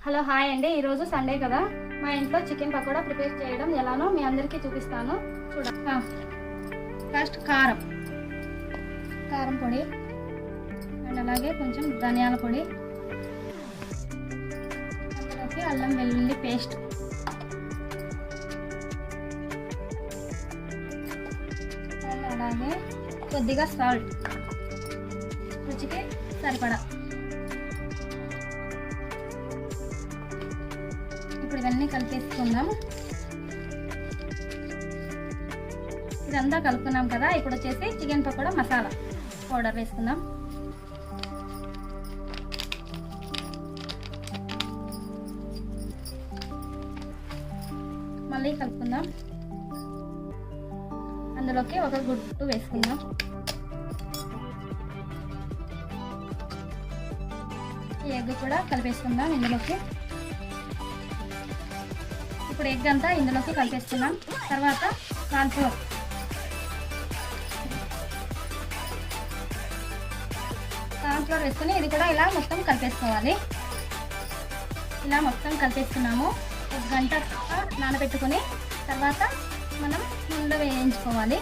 Hello hi అండి. ఈరోజు Sunday కదా, మా ఇంట్లో చికెన్ పకోడా ప్రిపేర్ చేయడం ఎలానో మీ అందరికీ చూపిస్తాను. చూడండి. ఫస్ట్ కారం పొడి అండ్ అలాగే కొంచెం ధనియాల పొడి, అందులోకి అల్లం వెల్లుల్లి పేస్ట్, అండ్ అలాగే కొద్దిగా సాల్ట్, రుచికి సరిపడా. ఇప్పుడు ఇవన్నీ కలిపేసుకుందాం. ఇదంతా కలుపుకున్నాం కదా, ఇప్పుడు వచ్చేసి చికెన్ పకోడా మసాలా పౌడర్ వేసుకుందాం. మళ్ళీ కలుపుకుందాం. అందులోకి ఒక గుడ్డు వేసుకుందాం. ఈ ఎగ్ కూడా కలిపేసుకుందాం ఇందులోకి. ఇప్పుడు ఎగ్ అంతా ఇందులోకి కలిపేస్తున్నాం. తర్వాత కార్న్ఫ్లోర్, వేసుకుని ఇది కూడా ఇలా మొత్తం కలిపేసుకోవాలి. ఇలా మొత్తం కలిపేసుకున్నాము. 1 గంట నానబెట్టుకుని తర్వాత మనం నూనెలో వేయించుకోవాలి.